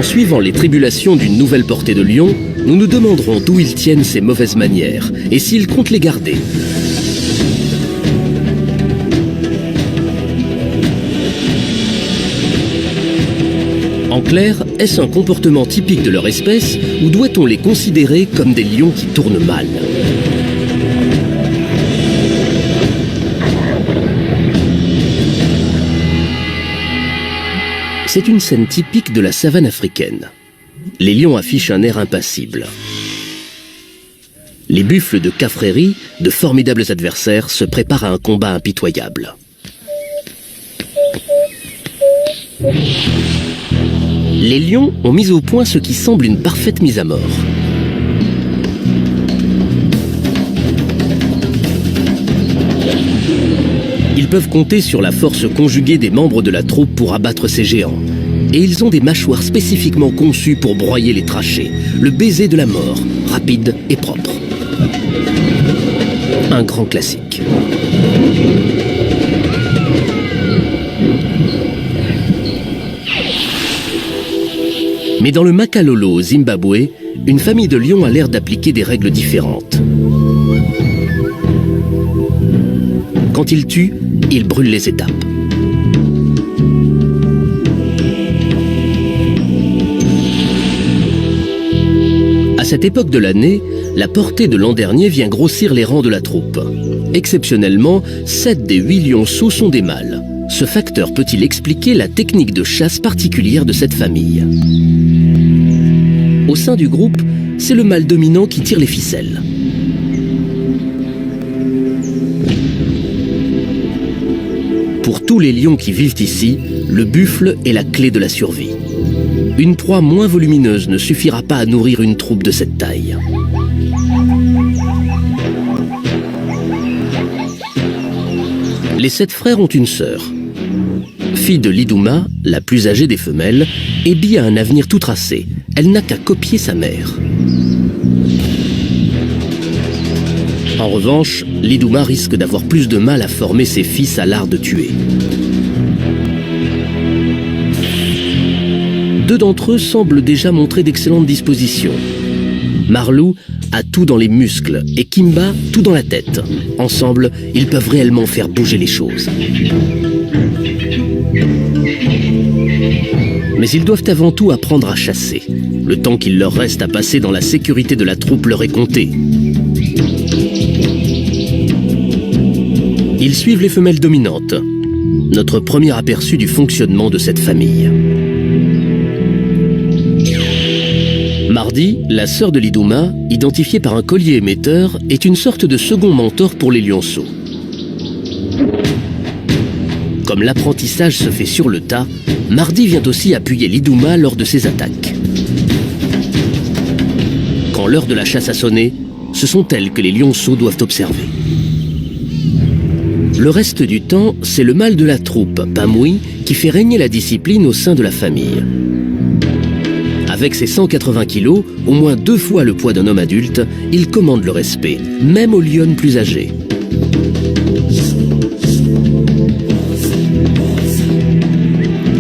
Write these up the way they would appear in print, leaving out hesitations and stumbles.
En suivant les tribulations d'une nouvelle portée de lions, nous nous demanderons d'où ils tiennent ces mauvaises manières et s'ils comptent les garder. En clair, est-ce un comportement typique de leur espèce ou doit-on les considérer comme des lions qui tournent mal ? C'est une scène typique de la savane africaine. Les lions affichent un air impassible. Les buffles de Cafréry, de formidables adversaires, se préparent à un combat impitoyable. Les lions ont mis au point ce qui semble une parfaite mise à mort. Ils peuvent compter sur la force conjuguée des membres de la troupe pour abattre ces géants. Et ils ont des mâchoires spécifiquement conçues pour broyer les trachées. Le baiser de la mort, rapide et propre. Un grand classique. Mais dans le Makalolo au Zimbabwe, une famille de lions a l'air d'appliquer des règles différentes. Quand ils tuent, ils brûlent les étapes. À cette époque de l'année, la portée de l'an dernier vient grossir les rangs de la troupe. Exceptionnellement, 7 des 8 lionceaux sont des mâles. Ce facteur peut-il expliquer la technique de chasse particulière de cette famille ? Au sein du groupe, c'est le mâle dominant qui tire les ficelles. Pour tous les lions qui vivent ici, le buffle est la clé de la survie. Une proie moins volumineuse ne suffira pas à nourrir une troupe de cette taille. Les 7 frères ont une sœur. Fille de Liduma, la plus âgée des femelles, Ebi a un avenir tout tracé. Elle n'a qu'à copier sa mère. En revanche, Liduma risque d'avoir plus de mal à former ses fils à l'art de tuer. 2 d'entre eux semblent déjà montrer d'excellentes dispositions. Marlou a tout dans les muscles et Kimba tout dans la tête. Ensemble, ils peuvent réellement faire bouger les choses. Mais ils doivent avant tout apprendre à chasser. Le temps qu'il leur reste à passer dans la sécurité de la troupe leur est compté. Ils suivent les femelles dominantes. Notre premier aperçu du fonctionnement de cette famille. Mardi, la sœur de Liduma, identifiée par un collier émetteur, est une sorte de second mentor pour les lionceaux. Comme l'apprentissage se fait sur le tas, Mardi vient aussi appuyer Liduma lors de ses attaques. Quand l'heure de la chasse a sonné, ce sont elles que les lionceaux doivent observer. Le reste du temps, c'est le mâle de la troupe, Pamui, qui fait régner la discipline au sein de la famille. Avec ses 180 kilos, au moins 2 fois le poids d'un homme adulte, il commande le respect, même aux lionnes plus âgées.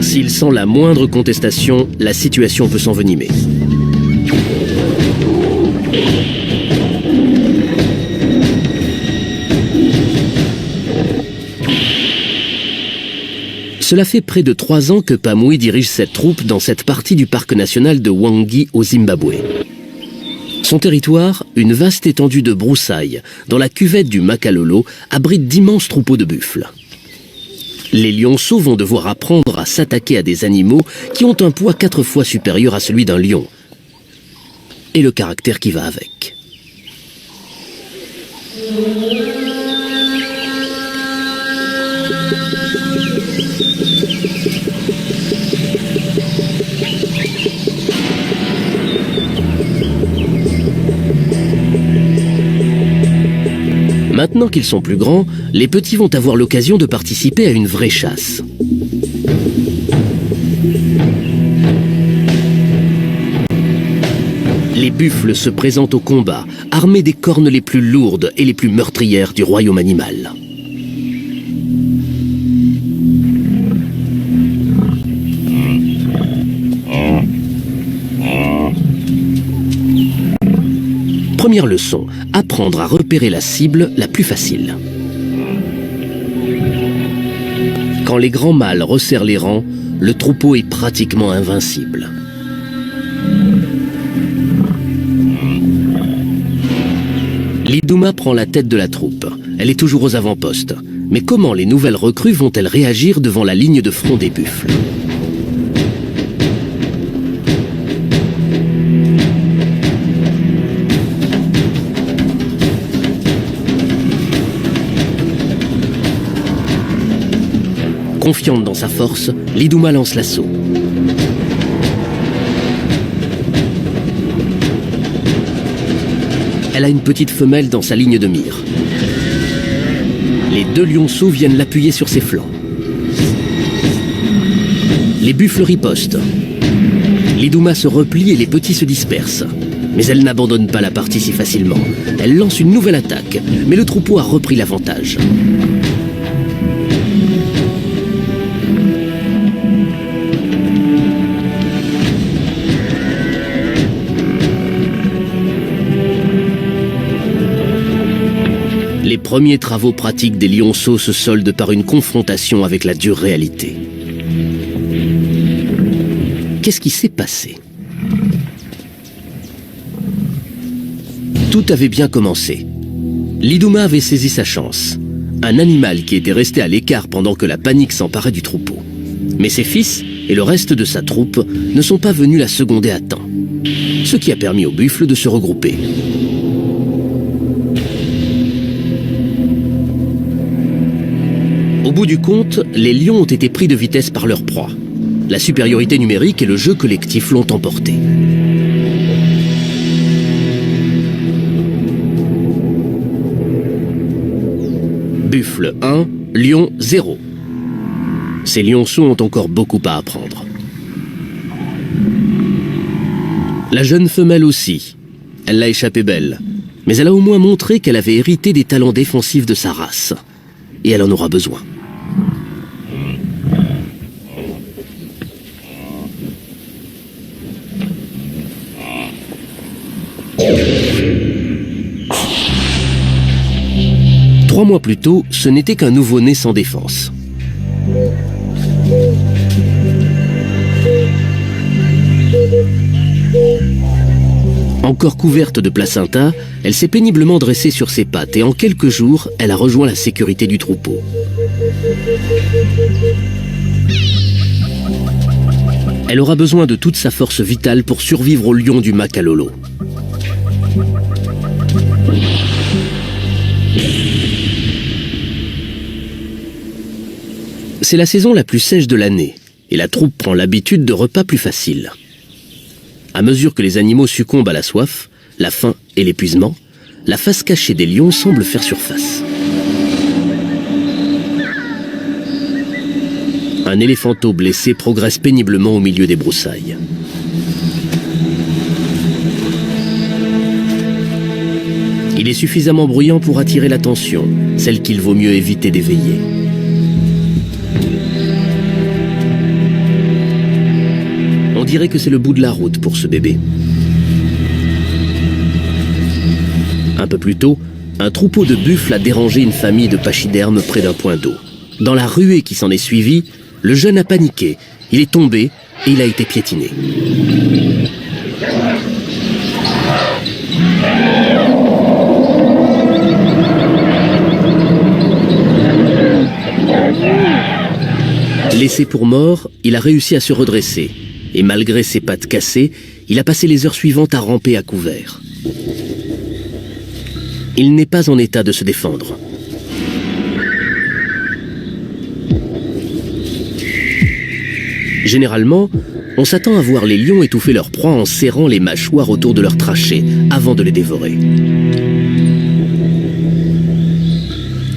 S'il sent la moindre contestation, la situation peut s'envenimer. Cela fait près de 3 ans que Pamui dirige cette troupe dans cette partie du parc national de Hwange au Zimbabwe. Son territoire, une vaste étendue de broussailles, dans la cuvette du Makalolo, abrite d'immenses troupeaux de buffles. Les lionceaux vont devoir apprendre à s'attaquer à des animaux qui ont un poids 4 fois supérieur à celui d'un lion. Et le caractère qui va avec. Maintenant qu'ils sont plus grands, les petits vont avoir l'occasion de participer à une vraie chasse. Les buffles se présentent au combat, armés des cornes les plus lourdes et les plus meurtrières du royaume animal. Première leçon, apprendre à repérer la cible la plus facile. Quand les grands mâles resserrent les rangs, le troupeau est pratiquement invincible. L'Iduma prend la tête de la troupe. Elle est toujours aux avant-postes. Mais comment les nouvelles recrues vont-elles réagir devant la ligne de front des buffles ? Confiante dans sa force, l'Iduma lance l'assaut. Elle a une petite femelle dans sa ligne de mire. Les deux lionceaux viennent l'appuyer sur ses flancs. Les buffles ripostent. L'Iduma se replie et les petits se dispersent. Mais elle n'abandonne pas la partie si facilement. Elle lance une nouvelle attaque, mais le troupeau a repris l'avantage. Les premiers travaux pratiques des lionceaux se soldent par une confrontation avec la dure réalité. Qu'est-ce qui s'est passé ? Tout avait bien commencé. L'Iduma avait saisi sa chance. Un animal qui était resté à l'écart pendant que la panique s'emparait du troupeau. Mais ses fils et le reste de sa troupe ne sont pas venus la seconder à temps. Ce qui a permis aux buffles de se regrouper. Au bout du compte, les lions ont été pris de vitesse par leur proie. La supériorité numérique et le jeu collectif l'ont emporté. Buffle 1, lion 0. Ces lionceaux ont encore beaucoup à apprendre. La jeune femelle aussi. Elle l'a échappé belle. Mais elle a au moins montré qu'elle avait hérité des talents défensifs de sa race. Et elle en aura besoin. Trois mois plus tôt, ce n'était qu'un nouveau-né sans défense. Encore couverte de placenta, elle s'est péniblement dressée sur ses pattes et en quelques jours, elle a rejoint la sécurité du troupeau. Elle aura besoin de toute sa force vitale pour survivre au lion du Makalolo. C'est la saison la plus sèche de l'année et la troupe prend l'habitude de repas plus faciles. À mesure que les animaux succombent à la soif, la faim et l'épuisement, la face cachée des lions semble faire surface. Un éléphanteau blessé progresse péniblement au milieu des broussailles. Il est suffisamment bruyant pour attirer l'attention, celle qu'il vaut mieux éviter d'éveiller. On dirait que c'est le bout de la route pour ce bébé. Un peu plus tôt, un troupeau de buffles a dérangé une famille de pachydermes près d'un point d'eau. Dans la ruée qui s'en est suivie, le jeune a paniqué, il est tombé et il a été piétiné. Laissé pour mort, il a réussi à se redresser. Et malgré ses pattes cassées, il a passé les heures suivantes à ramper à couvert. Il n'est pas en état de se défendre. Généralement, on s'attend à voir les lions étouffer leur proie en serrant les mâchoires autour de leur trachée avant de les dévorer.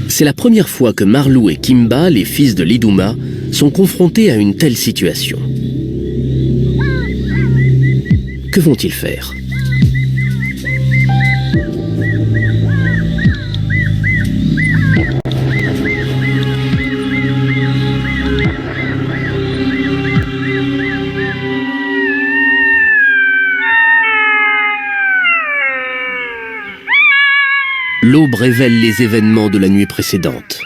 C'est la première fois que Marlou et Kimba, les fils de l'Iduma, sont confrontés à une telle situation. Que vont-ils faire ? révèle les événements de la nuit précédente.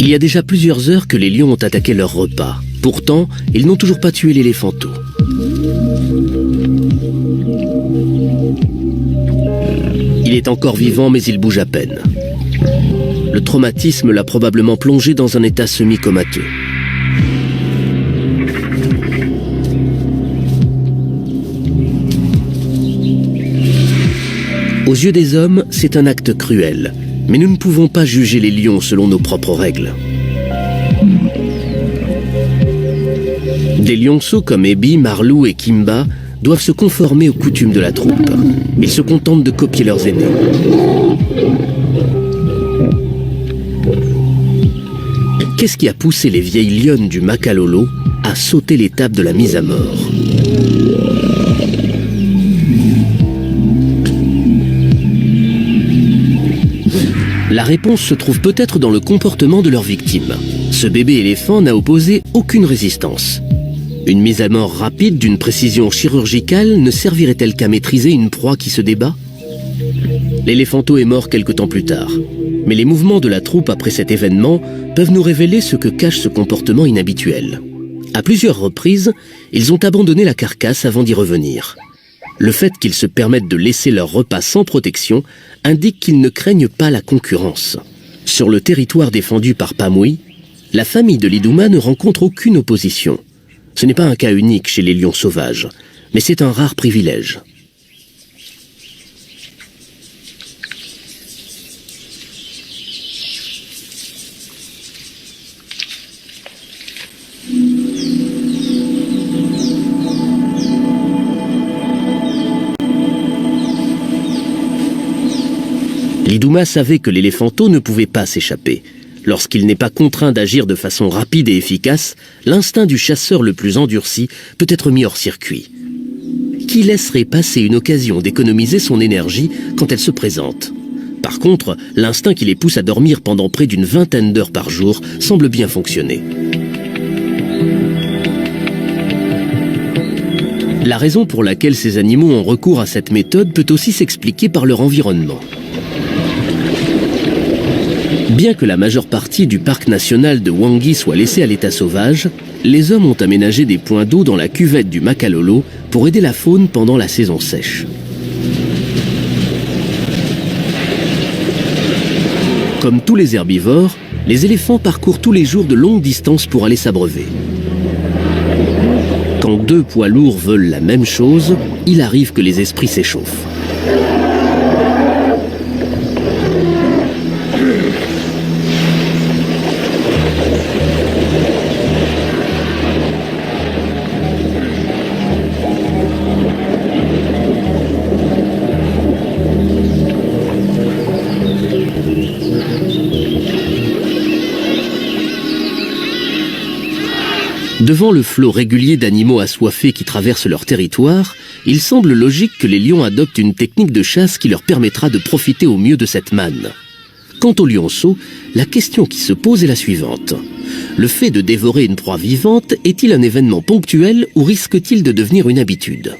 Il y a déjà plusieurs heures que les lions ont attaqué leur repas. Pourtant, ils n'ont toujours pas tué l'éléphanteau. Il est encore vivant, mais il bouge à peine. Le traumatisme l'a probablement plongé dans un état semi-comateux. Aux yeux des hommes, c'est un acte cruel. Mais nous ne pouvons pas juger les lions selon nos propres règles. Des lionceaux comme Ebi, Marlou et Kimba doivent se conformer aux coutumes de la troupe. Ils se contentent de copier leurs aînés. Qu'est-ce qui a poussé les vieilles lionnes du Makalolo à sauter l'étape de la mise à mort ? La réponse se trouve peut-être dans le comportement de leur victime. Ce bébé éléphant n'a opposé aucune résistance. Une mise à mort rapide d'une précision chirurgicale ne servirait-elle qu'à maîtriser une proie qui se débat ? L'éléphanteau est mort quelque temps plus tard. Mais les mouvements de la troupe après cet événement peuvent nous révéler ce que cache ce comportement inhabituel. À plusieurs reprises, ils ont abandonné la carcasse avant d'y revenir. Le fait qu'ils se permettent de laisser leur repas sans protection indique qu'ils ne craignent pas la concurrence. Sur le territoire défendu par Pamui, la famille de l'Iduma ne rencontre aucune opposition. Ce n'est pas un cas unique chez les lions sauvages, mais c'est un rare privilège. L'Iduma savait que l'éléphanteau ne pouvait pas s'échapper. Lorsqu'il n'est pas contraint d'agir de façon rapide et efficace, l'instinct du chasseur le plus endurci peut être mis hors circuit. Qui laisserait passer une occasion d'économiser son énergie quand elle se présente ? Par contre, l'instinct qui les pousse à dormir pendant près d'une vingtaine d'heures par jour semble bien fonctionner. La raison pour laquelle ces animaux ont recours à cette méthode peut aussi s'expliquer par leur environnement. Bien que la majeure partie du parc national de Hwangi soit laissée à l'état sauvage, les hommes ont aménagé des points d'eau dans la cuvette du Makalolo pour aider la faune pendant la saison sèche. Comme tous les herbivores, les éléphants parcourent tous les jours de longues distances pour aller s'abreuver. Quand deux poids lourds veulent la même chose, il arrive que les esprits s'échauffent. Devant le flot régulier d'animaux assoiffés qui traversent leur territoire, il semble logique que les lions adoptent une technique de chasse qui leur permettra de profiter au mieux de cette manne. Quant aux lionceaux, la question qui se pose est la suivante. Le fait de dévorer une proie vivante est-il un événement ponctuel ou risque-t-il de devenir une habitude ?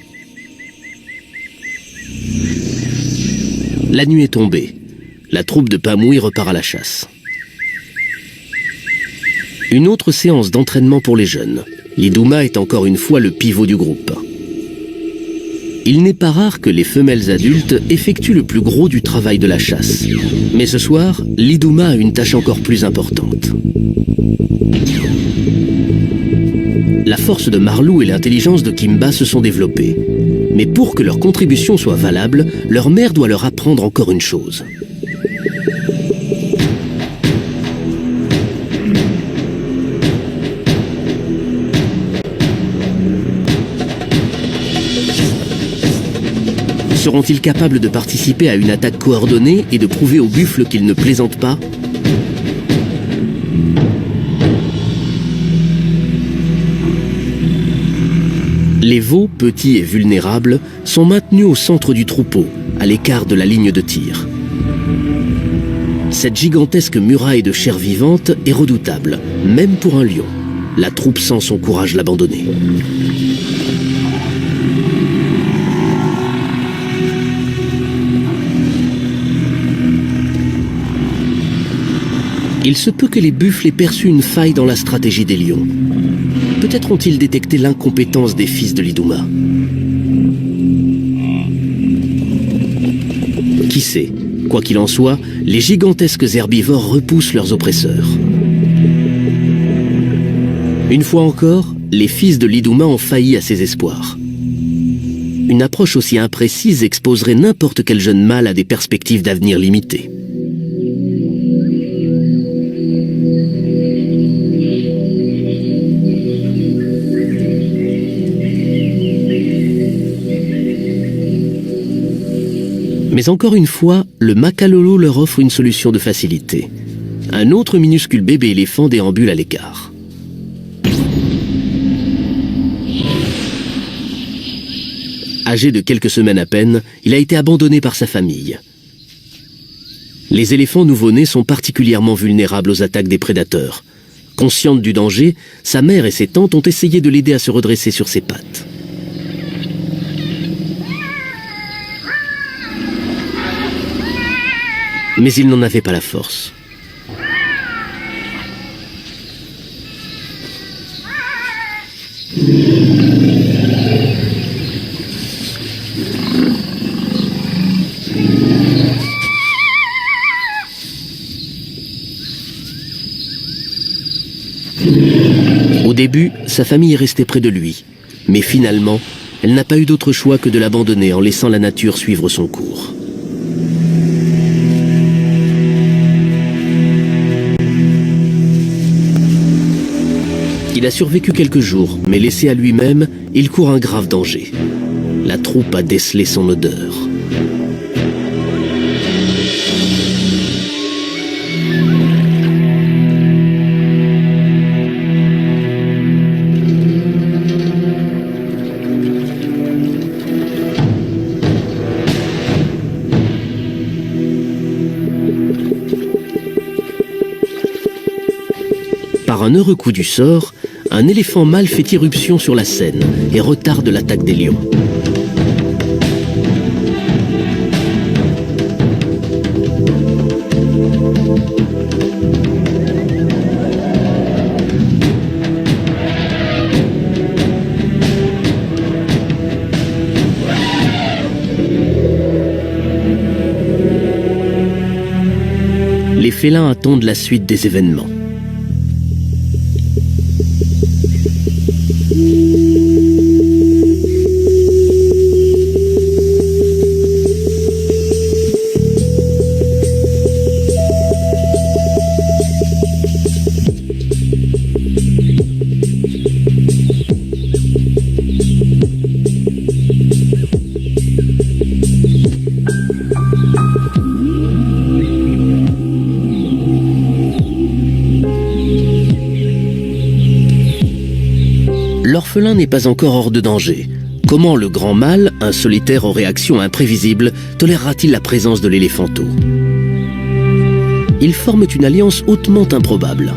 La nuit est tombée. La troupe de Pamui repart à la chasse. Une autre séance d'entraînement pour les jeunes. L'Iduma est encore une fois le pivot du groupe. Il n'est pas rare que les femelles adultes effectuent le plus gros du travail de la chasse. Mais ce soir, l'Iduma a une tâche encore plus importante. La force de Marlou et l'intelligence de Kimba se sont développées. Mais pour que leur contribution soit valable, leur mère doit leur apprendre encore une chose. Seront-ils capables de participer à une attaque coordonnée et de prouver aux buffles qu'ils ne plaisantent pas ? Les veaux, petits et vulnérables, sont maintenus au centre du troupeau, à l'écart de la ligne de tir. Cette gigantesque muraille de chair vivante est redoutable, même pour un lion. La troupe sent son courage l'abandonner. Il se peut que les buffles aient perçu une faille dans la stratégie des lions. Peut-être ont-ils détecté l'incompétence des fils de l'Iduma. Qui sait? Quoi qu'il en soit, les gigantesques herbivores repoussent leurs oppresseurs. Une fois encore, les fils de l'Iduma ont failli à ses espoirs. Une approche aussi imprécise exposerait n'importe quel jeune mâle à des perspectives d'avenir limitées. Mais encore une fois, le Makalolo leur offre une solution de facilité. Un autre minuscule bébé éléphant déambule à l'écart. Âgé de quelques semaines à peine, il a été abandonné par sa famille. Les éléphants nouveau-nés sont particulièrement vulnérables aux attaques des prédateurs. Consciente du danger, sa mère et ses tantes ont essayé de l'aider à se redresser sur ses pattes. Mais il n'en avait pas la force. Au début, sa famille est restée près de lui. Mais finalement, elle n'a pas eu d'autre choix que de l'abandonner en laissant la nature suivre son cours. Il a survécu quelques jours, mais laissé à lui-même, il court un grave danger. La troupe a décelé son odeur. Par un heureux coup du sort, un éléphant mâle fait irruption sur la scène et retarde l'attaque des lions. Les félins attendent la suite des événements. L'orphelin n'est pas encore hors de danger. Comment le grand mâle, un solitaire aux réactions imprévisibles, tolérera-t-il la présence de l'éléphanteau? Ils forment une alliance hautement improbable.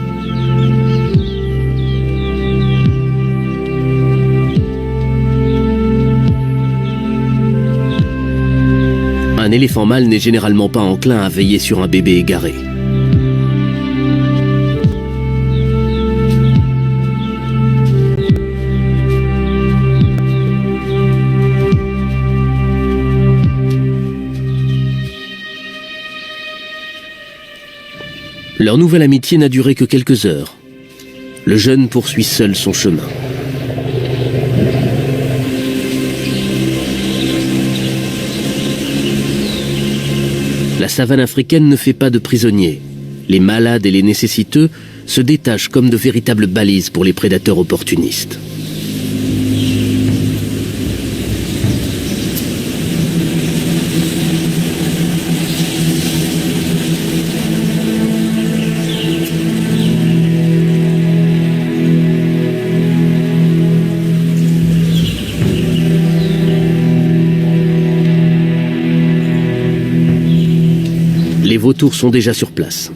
Un éléphant mâle n'est généralement pas enclin à veiller sur un bébé égaré. Leur nouvelle amitié n'a duré que quelques heures. Le jeune poursuit seul son chemin. La savane africaine ne fait pas de prisonniers. Les malades et les nécessiteux se détachent comme de véritables balises pour les prédateurs opportunistes. Les vautours sont déjà sur place.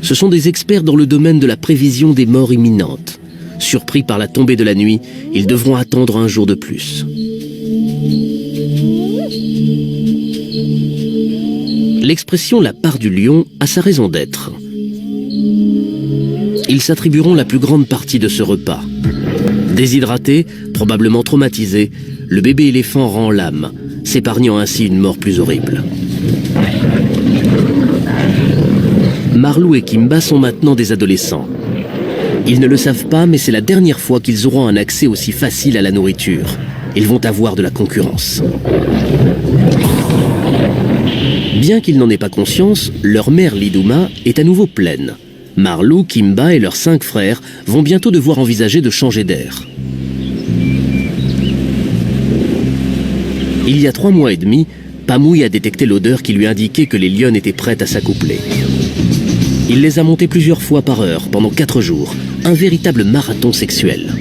Ce sont des experts dans le domaine de la prévision des morts imminentes. Surpris par la tombée de la nuit, ils devront attendre un jour de plus. L'expression « la part du lion » a sa raison d'être. Ils s'attribueront la plus grande partie de ce repas. Déshydraté, probablement traumatisé, le bébé éléphant rend l'âme, s'épargnant ainsi une mort plus horrible. Marlou et Kimba sont maintenant des adolescents. Ils ne le savent pas, mais c'est la dernière fois qu'ils auront un accès aussi facile à la nourriture. Ils vont avoir de la concurrence. Bien qu'ils n'en aient pas conscience, leur mère Lidouma est à nouveau pleine. Marlou, Kimba et leurs 5 frères vont bientôt devoir envisager de changer d'air. Il y a 3 mois et demi, Pamouille a détecté l'odeur qui lui indiquait que les lionnes étaient prêtes à s'accoupler. Il les a montées plusieurs fois par heure pendant 4 jours, un véritable marathon sexuel.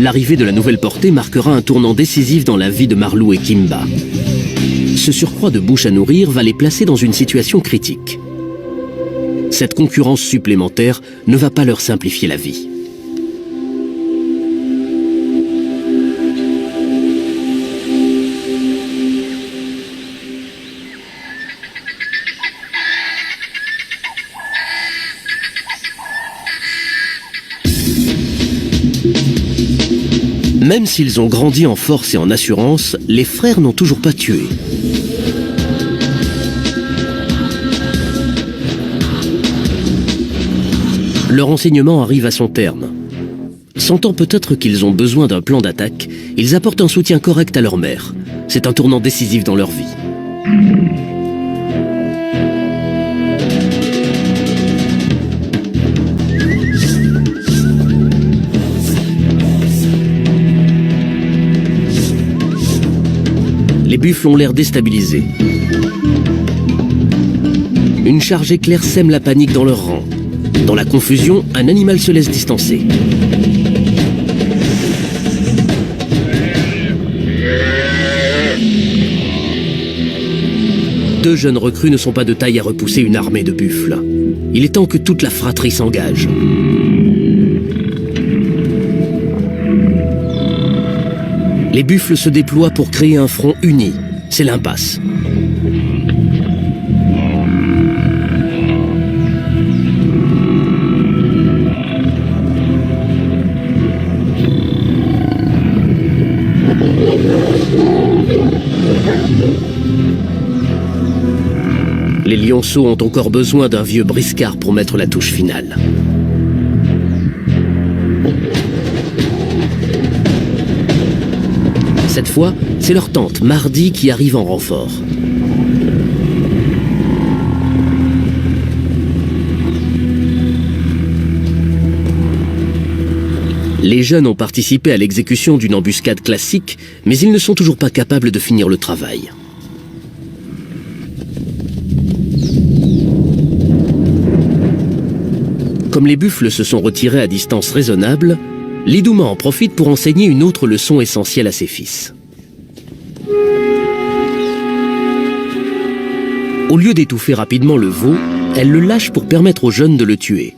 L'arrivée de la nouvelle portée marquera un tournant décisif dans la vie de Marlou et Kimba. Ce surcroît de bouche à nourrir va les placer dans une situation critique. Cette concurrence supplémentaire ne va pas leur simplifier la vie. Même s'ils ont grandi en force et en assurance, les frères n'ont toujours pas tué. Leur enseignement arrive à son terme. Sentant peut-être qu'ils ont besoin d'un plan d'attaque, ils apportent un soutien correct à leur mère. C'est un tournant décisif dans leur vie. Les buffles ont l'air déstabilisés. Une charge éclair sème la panique dans leur rang. Dans la confusion, un animal se laisse distancer. Deux jeunes recrues ne sont pas de taille à repousser une armée de buffles. Il est temps que toute la fratrie s'engage. Les buffles se déploient pour créer un front uni. C'est l'impasse. Les lionceaux ont encore besoin d'un vieux briscard pour mettre la touche finale. Cette fois, c'est leur tante, Mardi, qui arrive en renfort. Les jeunes ont participé à l'exécution d'une embuscade classique, mais ils ne sont toujours pas capables de finir le travail. Comme les buffles se sont retirés à distance raisonnable, Lidouma en profite pour enseigner une autre leçon essentielle à ses fils. Au lieu d'étouffer rapidement le veau, elle le lâche pour permettre aux jeunes de le tuer.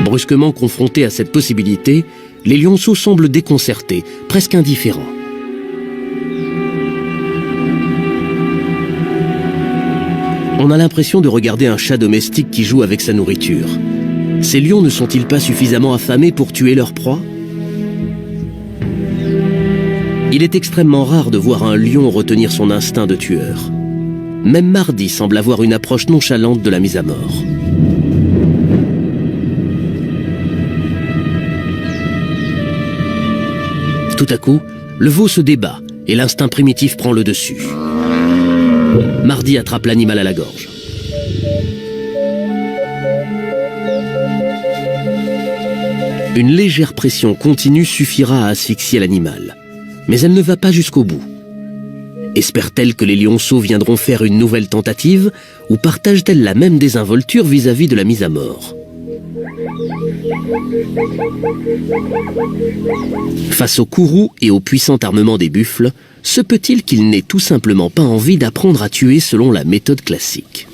Brusquement confrontés à cette possibilité, les lionceaux semblent déconcertés, presque indifférents. On a l'impression de regarder un chat domestique qui joue avec sa nourriture. Ces lions ne sont-ils pas suffisamment affamés pour tuer leur proie? Il est extrêmement rare de voir un lion retenir son instinct de tueur. Même Mardi semble avoir une approche nonchalante de la mise à mort. Tout à coup, le veau se débat et l'instinct primitif prend le dessus. Mardi attrape l'animal à la gorge. Une légère pression continue suffira à asphyxier l'animal. Mais elle ne va pas jusqu'au bout. Espère-t-elle que les lionceaux viendront faire une nouvelle tentative ou partage-t-elle la même désinvolture vis-à-vis de la mise à mort? Face au courroux et au puissant armement des buffles, se peut-il qu'ils n'aient tout simplement pas envie d'apprendre à tuer selon la méthode classique?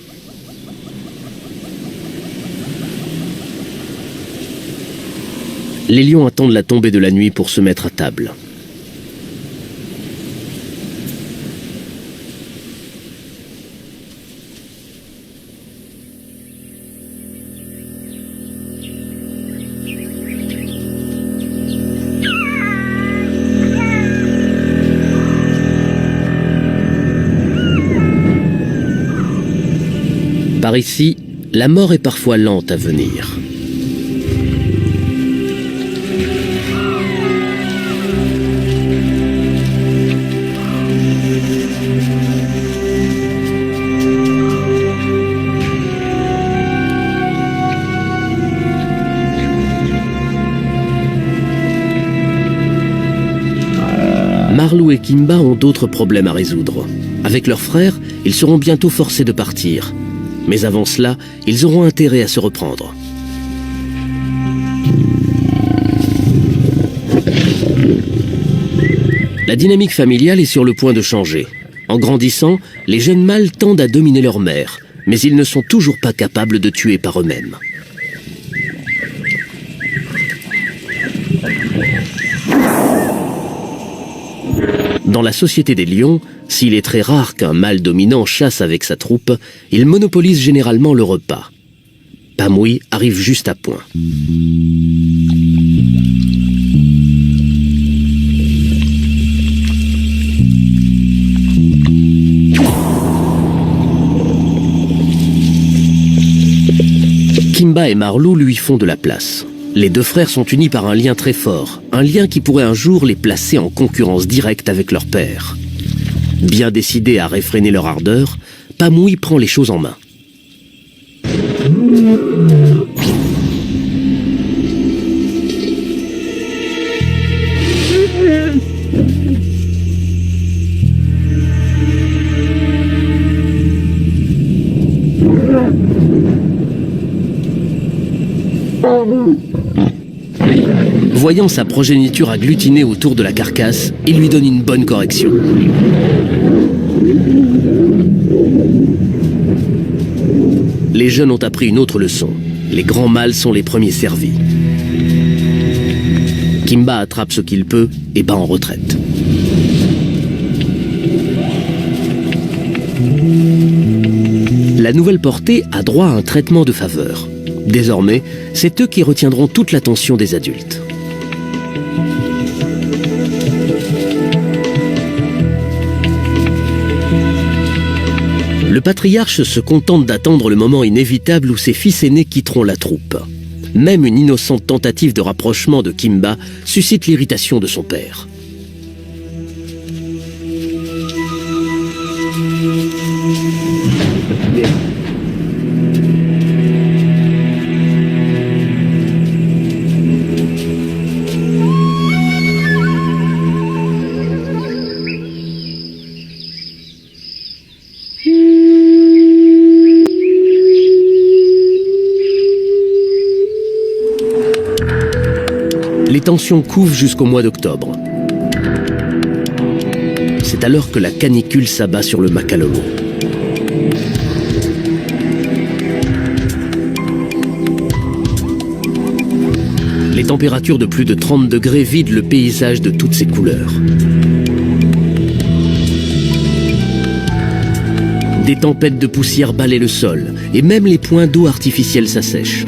Les lions attendent la tombée de la nuit pour se mettre à table. Par ici, la mort est parfois lente à venir. Marlou et Kimba ont d'autres problèmes à résoudre. Avec leur frère, ils seront bientôt forcés de partir. Mais avant cela, ils auront intérêt à se reprendre. La dynamique familiale est sur le point de changer. En grandissant, les jeunes mâles tendent à dominer leur mère, mais ils ne sont toujours pas capables de tuer par eux-mêmes. Dans la société des lions, s'il est très rare qu'un mâle dominant chasse avec sa troupe, il monopolise généralement le repas. Pamui arrive juste à point. Kimba et Marlou lui font de la place. Les deux frères sont unis par un lien très fort, un lien qui pourrait un jour les placer en concurrence directe avec leur père. Bien décidé à réfréner leur ardeur, Pamui prend les choses en main. Voyant sa progéniture agglutinée autour de la carcasse, il lui donne une bonne correction. Les jeunes ont appris une autre leçon. Les grands mâles sont les premiers servis. Kimba attrape ce qu'il peut et bat en retraite. La nouvelle portée a droit à un traitement de faveur. Désormais, c'est eux qui retiendront toute l'attention des adultes. Le patriarche se contente d'attendre le moment inévitable où ses fils aînés quitteront la troupe. Même une innocente tentative de rapprochement de Kimba suscite l'irritation de son père. Les tensions couvent jusqu'au mois d'octobre. C'est alors que la canicule s'abat sur le Makalomo. Les températures de plus de 30 degrés vident le paysage de toutes ses couleurs. Des tempêtes de poussière balaient le sol, et même les points d'eau artificiels s'assèchent.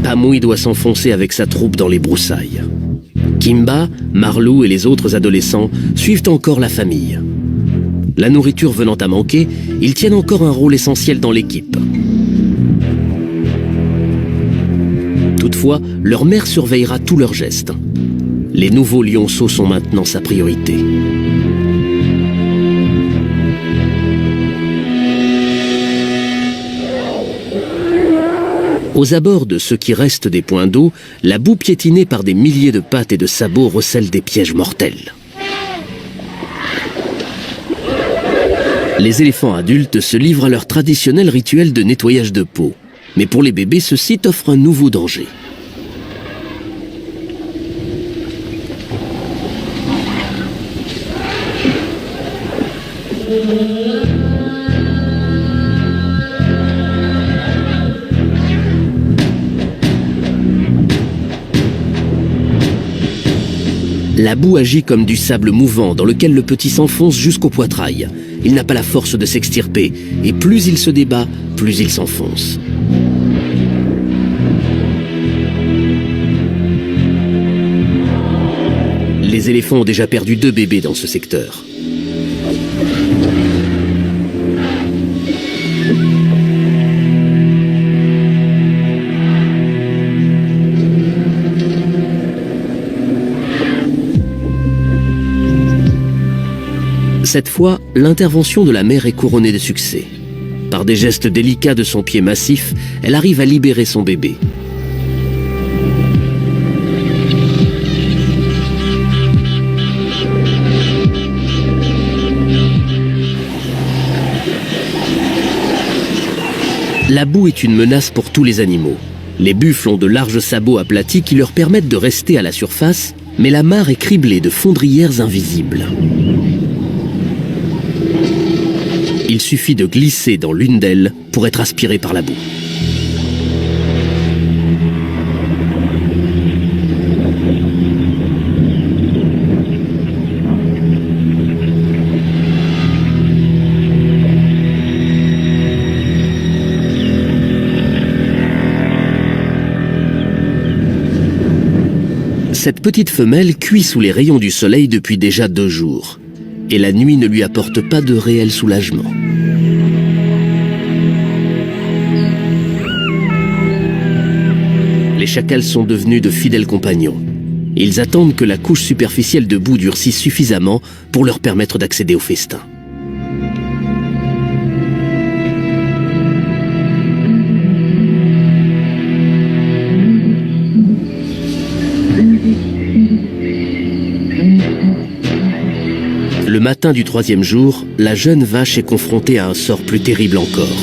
Pamui doit s'enfoncer avec sa troupe dans les broussailles. Kimba, Marlou et les autres adolescents suivent encore la famille. La nourriture venant à manquer, ils tiennent encore un rôle essentiel dans l'équipe. Toutefois, leur mère surveillera tous leurs gestes. Les nouveaux lionceaux sont maintenant sa priorité. Aux abords de ce qui reste des points d'eau, la boue piétinée par des milliers de pattes et de sabots recèle des pièges mortels. Les éléphants adultes se livrent à leur traditionnel rituel de nettoyage de peau. Mais pour les bébés, ce site offre un nouveau danger. La boue agit comme du sable mouvant dans lequel le petit s'enfonce jusqu'au poitrail. Il n'a pas la force de s'extirper, et plus il se débat, plus il s'enfonce. les éléphants ont déjà perdu 2 bébés dans ce secteur. Cette fois, l'intervention de la mère est couronnée de succès. Par des gestes délicats de son pied massif, elle arrive à libérer son bébé. La boue est une menace pour tous les animaux. Les buffles ont de larges sabots aplatis qui leur permettent de rester à la surface, mais la mare est criblée de fondrières invisibles. Il suffit de glisser dans l'une d'elles pour être aspiré par la boue. Cette petite femelle cuit sous les rayons du soleil depuis déjà 2 jours. Et la nuit ne lui apporte pas de réel soulagement. Les chacals sont devenus de fidèles compagnons. Ils attendent que la couche superficielle de boue durcisse suffisamment pour leur permettre d'accéder au festin. Le matin du 3e jour, la jeune vache est confrontée à un sort plus terrible encore.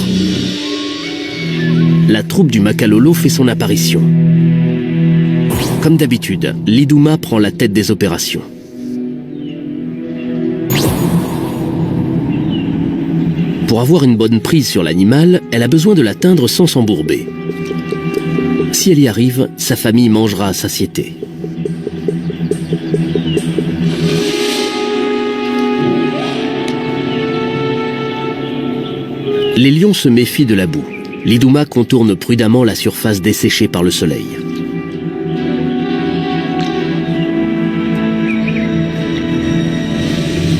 La troupe du Makalolo fait son apparition. Comme d'habitude, l'Iduma prend la tête des opérations. Pour avoir une bonne prise sur l'animal, elle a besoin de l'atteindre sans s'embourber. Si elle y arrive, sa famille mangera à satiété. Les lions se méfient de la boue. L'Iduma contourne prudemment la surface desséchée par le soleil.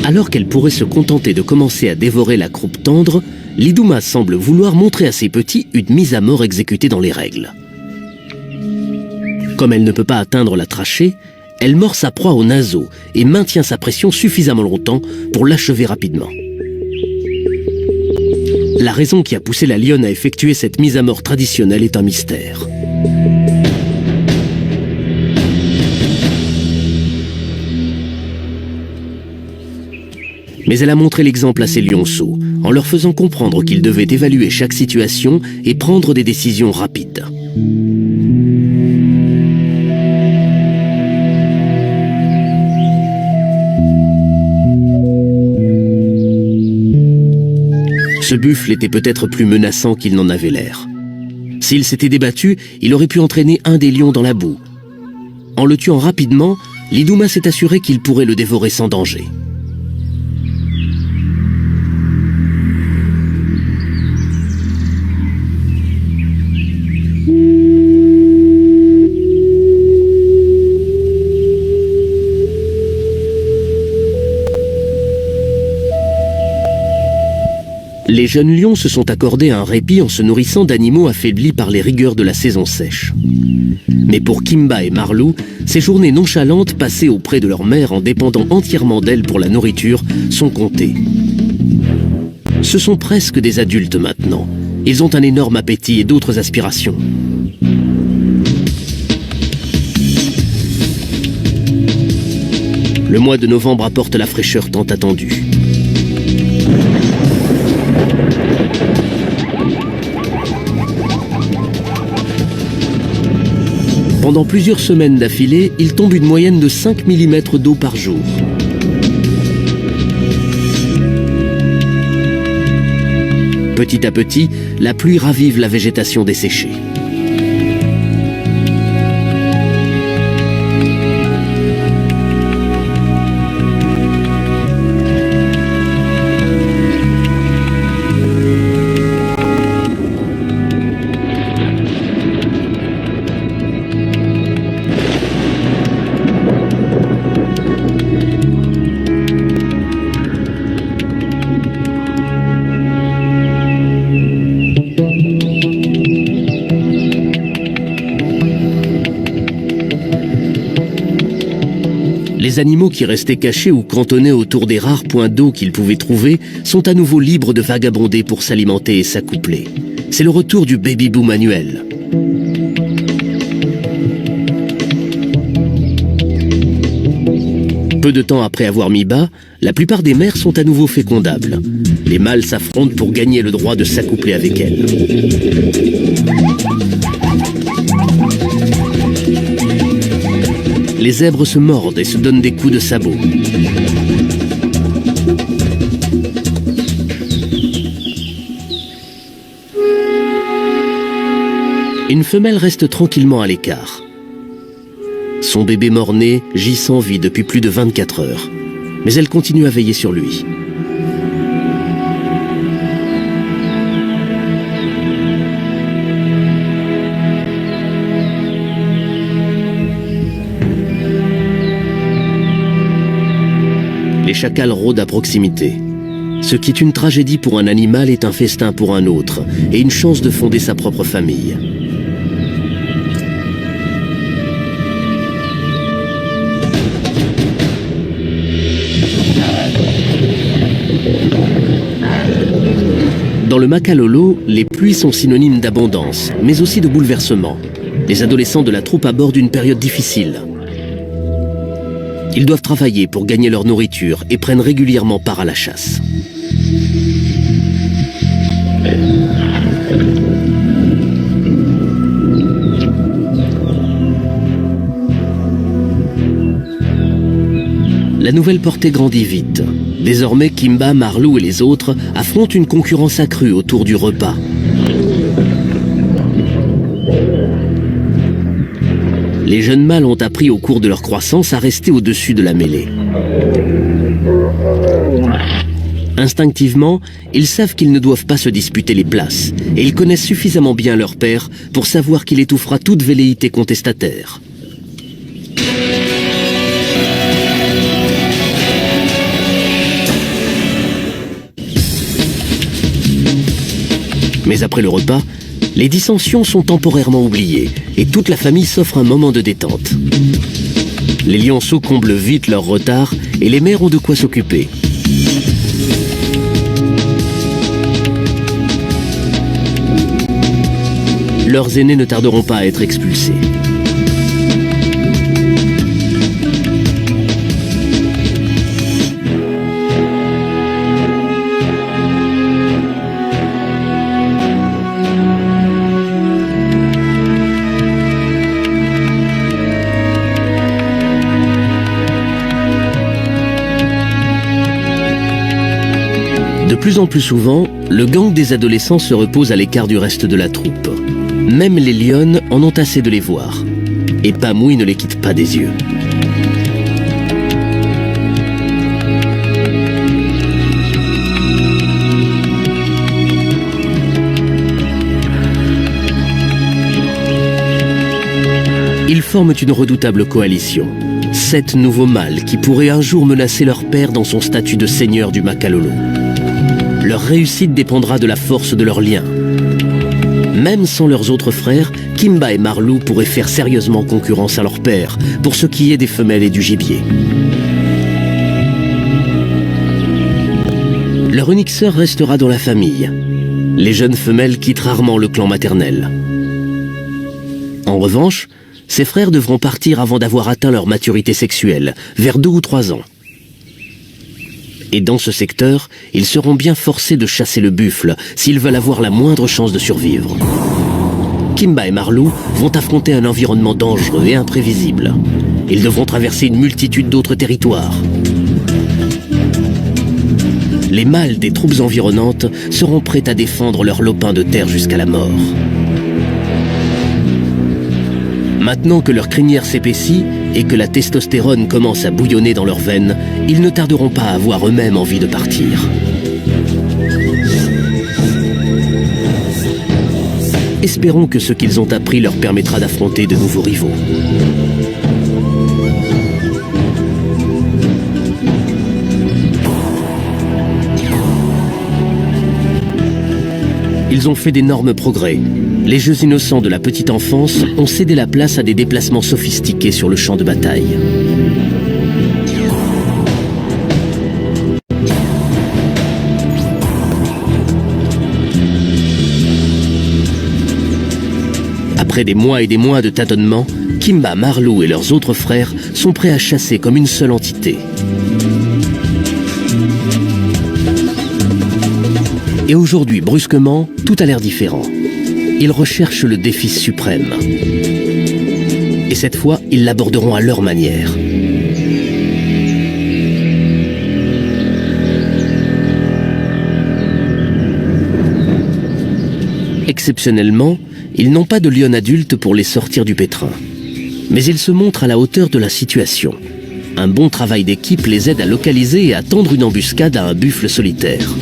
Alors qu'elle pourrait se contenter de commencer à dévorer la croupe tendre, l'Iduma semble vouloir montrer à ses petits une mise à mort exécutée dans les règles. Comme elle ne peut pas atteindre la trachée, elle mord sa proie au naseau et maintient sa pression suffisamment longtemps pour l'achever rapidement. La raison qui a poussé la lionne à effectuer cette mise à mort traditionnelle est un mystère. Mais elle a montré l'exemple à ses lionceaux, en leur faisant comprendre qu'ils devaient évaluer chaque situation et prendre des décisions rapides. Ce buffle était peut-être plus menaçant qu'il n'en avait l'air. S'il s'était débattu, il aurait pu entraîner un des lions dans la boue. En le tuant rapidement, l'Iduma s'est assuré qu'il pourrait le dévorer sans danger. Les jeunes lions se sont accordés un répit en se nourrissant d'animaux affaiblis par les rigueurs de la saison sèche. Mais pour Kimba et Marlou, ces journées nonchalantes passées auprès de leur mère en dépendant entièrement d'elle pour la nourriture sont comptées. Ce sont presque des adultes maintenant. Ils ont un énorme appétit et d'autres aspirations. Le mois de novembre apporte la fraîcheur tant attendue. Pendant plusieurs semaines d'affilée, il tombe une moyenne de 5 mm d'eau par jour. Petit à petit, la pluie ravive la végétation desséchée. Les animaux qui restaient cachés ou cantonnés autour des rares points d'eau qu'ils pouvaient trouver sont à nouveau libres de vagabonder pour s'alimenter et s'accoupler. C'est le retour du baby-boom annuel. Peu de temps après avoir mis bas, la plupart des mères sont à nouveau fécondables. Les mâles s'affrontent pour gagner le droit de s'accoupler avec elles. Les zèbres se mordent et se donnent des coups de sabot. Une femelle reste tranquillement à l'écart. Son bébé mort-né gît sans vie depuis plus de 24 heures. Mais elle continue à veiller sur lui. Les chacals rôdent à proximité. Ce qui est une tragédie pour un animal est un festin pour un autre, et une chance de fonder sa propre famille. Dans le Makalolo, les pluies sont synonymes d'abondance, mais aussi de bouleversement. Les adolescents de la troupe abordent une période difficile. Ils doivent travailler pour gagner leur nourriture et prennent régulièrement part à la chasse. La nouvelle portée grandit vite. Désormais, Kimba, Marlou et les autres affrontent une concurrence accrue autour du repas. Les jeunes mâles ont appris au cours de leur croissance à rester au-dessus de la mêlée. Instinctivement, ils savent qu'ils ne doivent pas se disputer les places, et ils connaissent suffisamment bien leur père pour savoir qu'il étouffera toute velléité contestataire. Mais après le repas, les dissensions sont temporairement oubliées et toute la famille s'offre un moment de détente. Les lionceaux comblent vite leur retard et les mères ont de quoi s'occuper. Leurs aînés ne tarderont pas à être expulsés. De plus en plus souvent, le gang des adolescents se repose à l'écart du reste de la troupe. Même les lionnes en ont assez de les voir. Et Pamouille ne les quitte pas des yeux. Ils forment une redoutable coalition. 7 nouveaux mâles qui pourraient un jour menacer leur père dans son statut de seigneur du Makalolo. Leur réussite dépendra de la force de leurs liens. Même sans leurs autres frères, Kimba et Marlou pourraient faire sérieusement concurrence à leur père pour ce qui est des femelles et du gibier. Leur unique sœur restera dans la famille. Les jeunes femelles quittent rarement le clan maternel. En revanche, ses frères devront partir avant d'avoir atteint leur maturité sexuelle, vers 2 ou 3 ans. Et dans ce secteur, ils seront bien forcés de chasser le buffle s'ils veulent avoir la moindre chance de survivre. Kimba et Marlou vont affronter un environnement dangereux et imprévisible. Ils devront traverser une multitude d'autres territoires. Les mâles des troupes environnantes seront prêts à défendre leur lopin de terre jusqu'à la mort. Maintenant que leur crinière s'épaissit et que la testostérone commence à bouillonner dans leurs veines, ils ne tarderont pas à avoir eux-mêmes envie de partir. Espérons que ce qu'ils ont appris leur permettra d'affronter de nouveaux rivaux. Ils ont fait d'énormes progrès. Les jeux innocents de la petite enfance ont cédé la place à des déplacements sophistiqués sur le champ de bataille. Après des mois et des mois de tâtonnements, Kimba, Marlou et leurs autres frères sont prêts à chasser comme une seule entité. Et aujourd'hui, brusquement, tout a l'air différent. Ils recherchent le défi suprême. Et cette fois, ils l'aborderont à leur manière. Exceptionnellement, ils n'ont pas de lion adulte pour les sortir du pétrin. Mais ils se montrent à la hauteur de la situation. Un bon travail d'équipe les aide à localiser et à tendre une embuscade à un buffle solitaire.